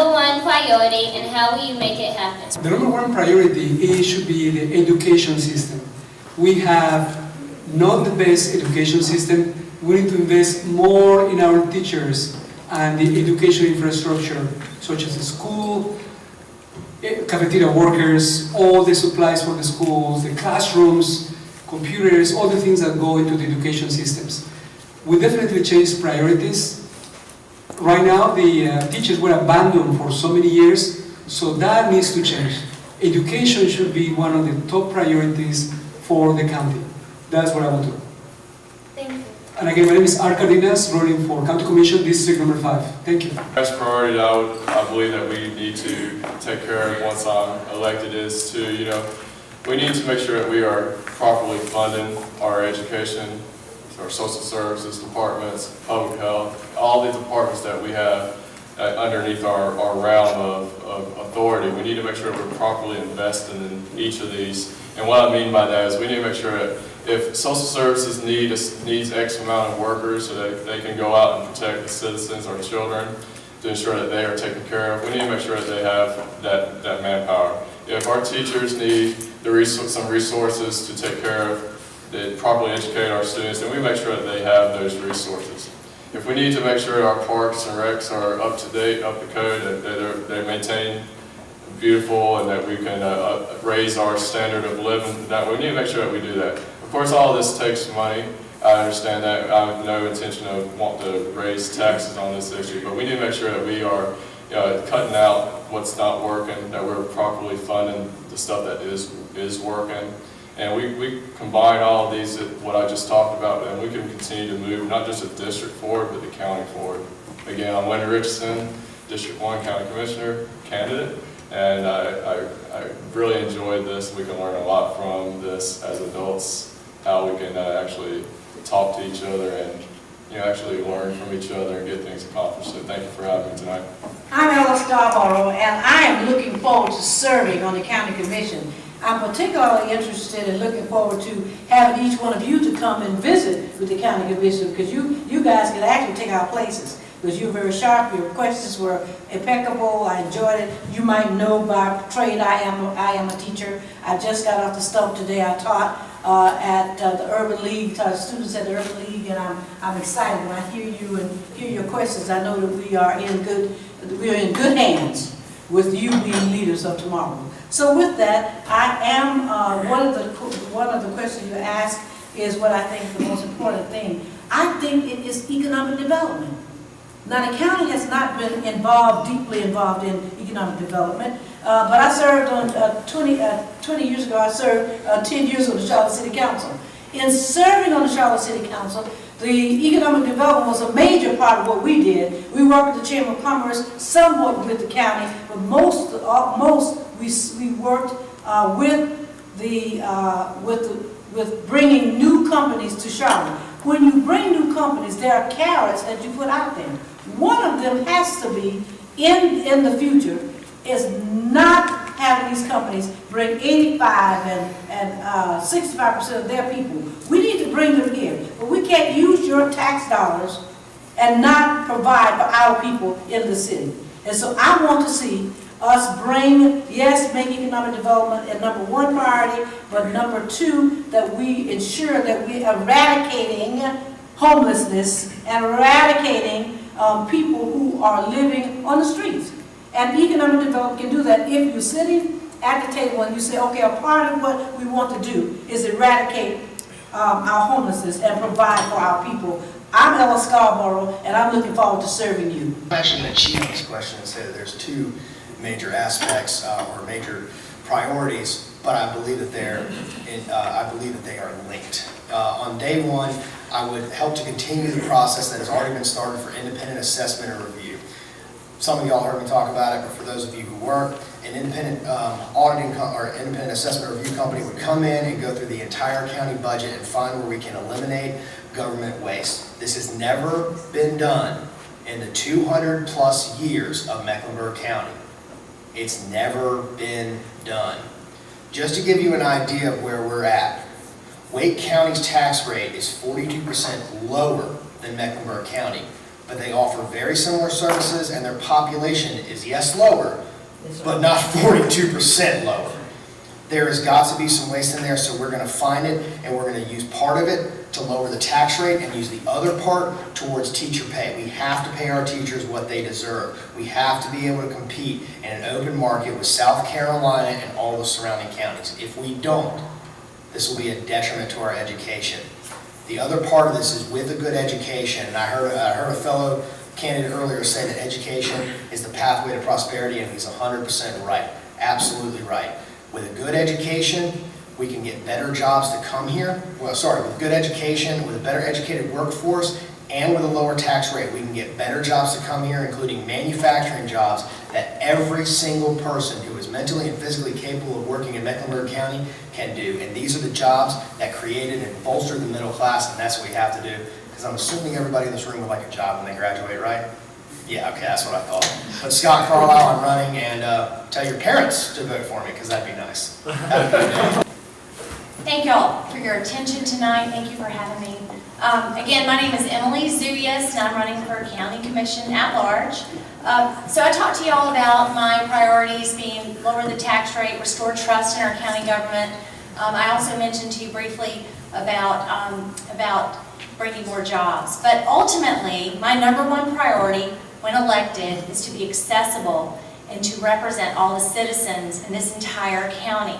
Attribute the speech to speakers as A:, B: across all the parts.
A: number one priority and how will you make it happen?
B: The number one priority should be the education system. We have not the best education system. We need to invest more in our teachers and the education infrastructure, such as the school, cafeteria workers, all the supplies for the schools, the classrooms, computers, all the things that go into the education systems. We definitely change priorities. Right now, the teachers were abandoned for so many years, so that needs to change. Education should be one of the top priorities for the county. That's what I want to do.
A: Thank you.
B: And again, my name is Art Cardenas, running for County Commission, District number 5. Thank you.
C: First priority I believe that we need to take care of once I'm elected is to, we need to make sure that we are properly funding our education, our social services departments, public health, all the departments that we have underneath our realm of authority. We need to make sure that we're properly investing in each of these. And what I mean by that is we need to make sure that if social services needs X amount of workers so that they can go out and protect the citizens or children to ensure that they are taken care of, we need to make sure that they have that manpower. If our teachers need some resources to take care of, to properly educate our students, then we make sure that they have those resources. If we need to make sure our parks and recs are up to date, up to code, that they maintain beautiful and that we can raise our standard of living, that we need to make sure that we do that. Of course, all of this takes money. I understand that. I have no intention of wanting to raise taxes on this issue, but we need to make sure that we are cutting out what's not working, that we're properly funding the stuff that is working. And we combine all of these, what I just talked about, and we can continue to move not just the district forward, but the county forward. Again, I'm Wendy Richardson, District 1 County Commissioner candidate, and I really enjoyed this. We can learn a lot from this as adults, how we can actually talk to each other and actually learn from each other and get things accomplished. So thank you for having me tonight.
D: I'm Ella Scarborough, and I am looking forward to serving on the County Commission. I'm particularly interested in looking forward to having each one of you to come and visit with the County Commission, because you guys can actually take our places, because you're very sharp, your questions were impeccable, I enjoyed it. You might know by trade I am a teacher. I just got off the stump today. I taught at the Urban League, taught students at the Urban League, and I'm excited when I hear you and hear your questions. I know that we are in good hands with you being leaders of tomorrow. So with that, I am one of the questions you asked is what I think is the most important thing. I think it is economic development. Now the county has not been deeply involved in economic development, but I served on 20 years ago. I served 10 years on the Charlotte City Council. In serving on the Charlotte City Council, the economic development was a major part of what we did. We worked with the Chamber of Commerce, somewhat with the county, but most we worked with bringing new companies to Charlotte. When you bring new companies, there are carrots that you put out there. One of them has to be, in the future, is not having these companies bring 85 and 65% of their people. We need to bring them here, but we can't use your tax dollars and not provide for our people in the city. And so I want to see us make economic development a number one priority, but number two, that we ensure that we are eradicating homelessness and eradicating people who are living on the streets. And economic development can do that if you're sitting at the table and you say, okay, a part of what we want to do is eradicate our homelessness and provide for our people. I'm Ella Scarborough, and I'm looking forward to serving you.
E: Actually, the chief's question and say that there's two major aspects or major priorities, but I believe that they are linked. On day one, I would help to continue the process that has already been started for independent assessment and review. Some of y'all heard me talk about it, but for those of you who weren't, an independent auditing or independent assessment review company would come in and go through the entire county budget and find where we can eliminate government waste. This has never been done in the 200 plus years of Mecklenburg County. It's never been done. Just to give you an idea of where we're at, Wake County's tax rate is 42% lower than Mecklenburg County. but they offer very similar services, and their population is, yes, lower, but not 42% lower. There has got to be some waste in there, so we're going to find it, and we're going to use part of it to lower the tax rate and use the other part towards teacher pay. We have to pay our teachers what they deserve. We have to be able to compete in an open market with South Carolina and all the surrounding counties. If we don't, this will be a detriment to our education. The other part of this is with a good education, and I heard a fellow candidate earlier say that education is the pathway to prosperity, and he's 100% right, absolutely right. With a good education, we can get better jobs to come here. With good education, with a better educated workforce, and with a lower tax rate, we can get better jobs to come here, including manufacturing jobs that every single person who is mentally and physically capable of working in Mecklenburg County can do. And these are the jobs that created and bolstered the middle class, and that's what we have to do. Because I'm assuming everybody in this room would like a job when they graduate, right? Yeah, okay, that's what I thought. But Scott Carlisle, I'm running, and tell your parents to vote for me, because that'd be nice. Have a good day.
F: Thank y'all for your attention tonight. Thank you for having me. Again, my name is Emily Zuyas, and I'm running for County Commission at large. So I talked to y'all about my priorities being lower the tax rate, restore trust in our county government. I also mentioned to you briefly about bringing more jobs. But ultimately, my #1 priority when elected is to be accessible and to represent all the citizens in this entire county.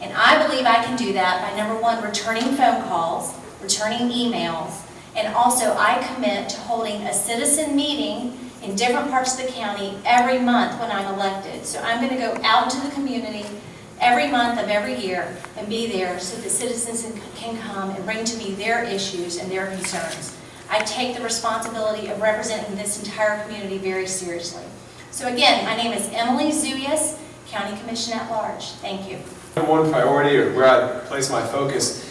F: And I believe I can do that by #1, returning phone calls, returning emails, and also I commit to holding a citizen meeting in different parts of the county every month when I'm elected. So I'm going to go out into the community every month of every year and be there so that citizens can come and bring to me their issues and their concerns. I take the responsibility of representing this entire community very seriously. So again, my name is Emily Zuyas, County Commission at Large. Thank you.
C: One priority, or where I place my focus,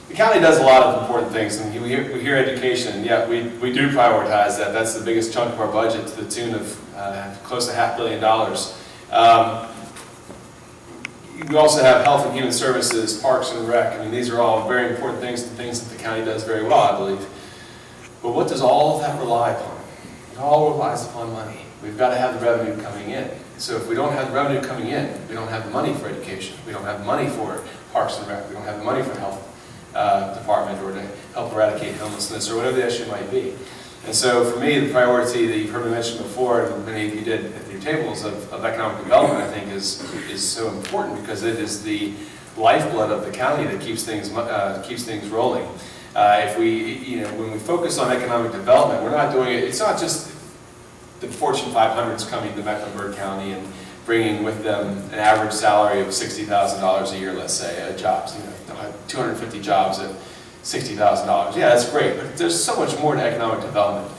C: the county does a lot of important things, and we hear education, and yeah, we do prioritize that. That's the biggest chunk of our budget, to the tune of close to $500 million. We also have health and human services, parks and rec. I mean, these are all very important things, the things that the county does very well, I believe. But what does all of that rely upon? It all relies upon money. We've got to have the revenue coming in. So if we don't have the revenue coming in, we don't have the money for education, we don't have the money for parks and rec, we don't have the money for the health department, or to help eradicate homelessness, or whatever the issue might be. And so for me, the priority that you've heard me mention before, and many of you did at your tables, of economic development, I think is so important, because it is the lifeblood of the county that keeps things rolling. If we, when we focus on economic development, we're not doing it, it's not just the Fortune 500s coming to Mecklenburg County and bringing with them an average salary of $60,000 a year, let's say, jobs, 250 jobs at $60,000. Yeah, that's great, but there's so much more to economic development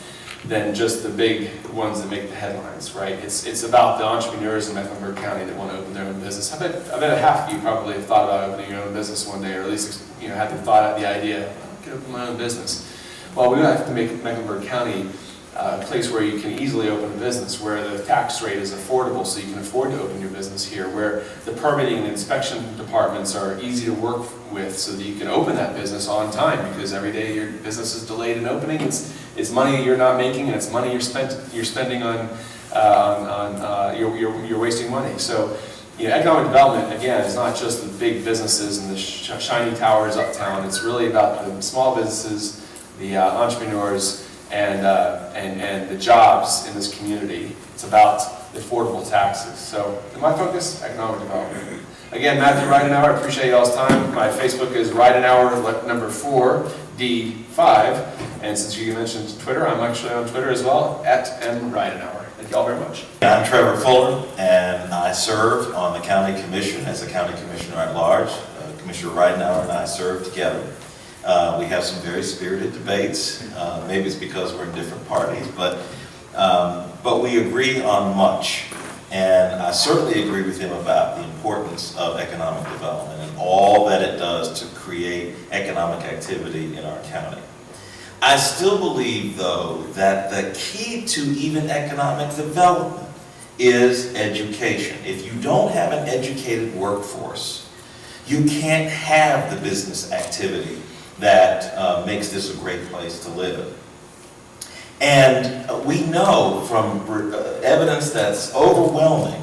C: than just the big ones that make the headlines, right? It's about the entrepreneurs in Mecklenburg County that want to open their own business. I bet half of you probably have thought about opening your own business one day, or at least had the thought of the idea, I could open my own business. Well, we have to make Mecklenburg County a place where you can easily open a business, where the tax rate is affordable so you can afford to open your business here, where the permitting and inspection departments are easy to work with so that you can open that business on time, because every day your business is delayed in opening. It's money you're not making, and it's money you're spending on you're wasting money. So economic development, again, is not just the big businesses and the shiny towers uptown. It's really about the small businesses, the entrepreneurs, and the jobs in this community. It's about the affordable taxes. So my focus, economic development. Again, Matthew Ridenhour, I appreciate y'all's time. My Facebook is Ridenhour number 4D5. And since you mentioned Twitter, I'm actually on Twitter as well, @MRidenhour. Thank y'all very much.
G: I'm Trevor Fuller, and I served on the county commission as a county commissioner at large. Commissioner Ridenhour and I served together. We have some very spirited debates. Maybe it's because we're in different parties, but we agree on much. And I certainly agree with him about the importance of economic development and all that it does to create economic activity in our county. I still believe, though, that the key to even economic development is education. If you don't have an educated workforce, you can't have the business activity that makes this a great place to live. And we know from evidence that's overwhelming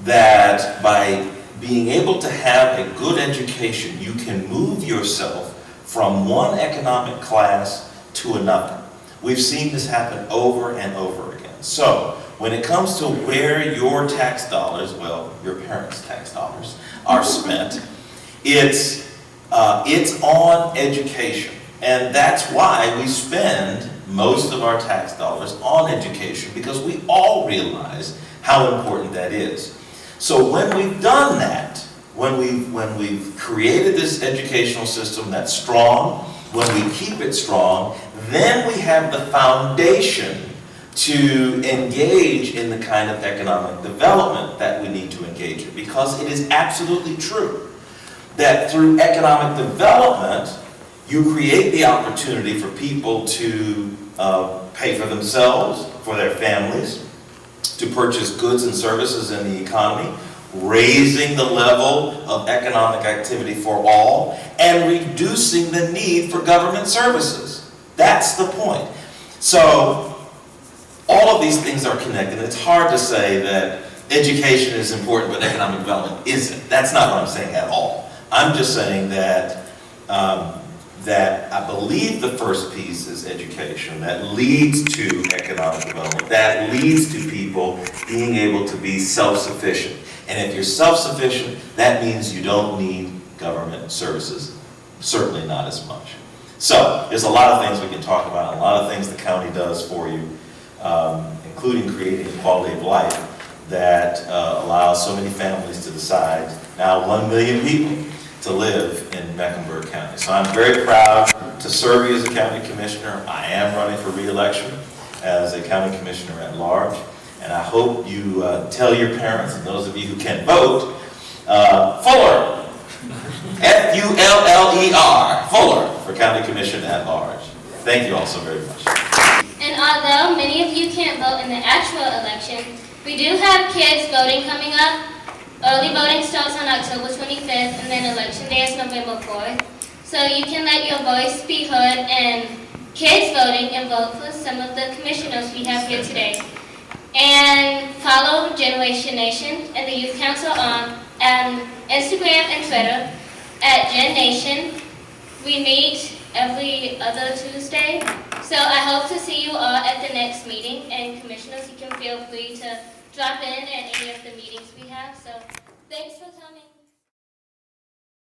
G: that by being able to have a good education, you can move yourself from one economic class to another. We've seen this happen over and over again. So, when it comes to where your tax dollars, well, your parents' tax dollars, are spent, it's on education. And that's why we spend most of our tax dollars on education, because we all realize how important that is. So when we've done that, when we've created this educational system that's strong, when we keep it strong, then we have the foundation to engage in the kind of economic development that we need to engage in. Because it is absolutely true that through economic development, you create the opportunity for people to pay for themselves, for their families, to purchase goods and services in the economy, raising the level of economic activity for all, and reducing the need for government services. That's the point. So, all of these things are connected. It's hard to say that education is important but economic development isn't. That's not what I'm saying at all. I'm just saying that that I believe the first piece is education that leads to economic development, that leads to people being able to be self-sufficient. And if you're self-sufficient, that means you don't need government services, certainly not as much. So, there's a lot of things we can talk about, a lot of things the county does for you, including creating a quality of life that allows so many families to decide, now 1 million people, to live in Mecklenburg County. So I'm very proud to serve you as a county commissioner. I am running for re-election as a county commissioner at large. And I hope you tell your parents, and those of you who can vote, Fuller, F-U-L-L-E-R, Fuller, for county commission at large. Thank you all so very much.
A: And although many of you can't vote in the actual election, we do have kids voting coming up. Early voting starts on October 25th, and then election day is November 4th. So you can let your voice be heard and kids voting and vote for some of the commissioners we have here today. And follow Generation Nation and the Youth Council on Instagram and Twitter at Gen Nation. We meet every other Tuesday. So I hope to see you all at the next meeting. And commissioners, you can feel free to drop in at any of the meetings we have. So thanks for coming.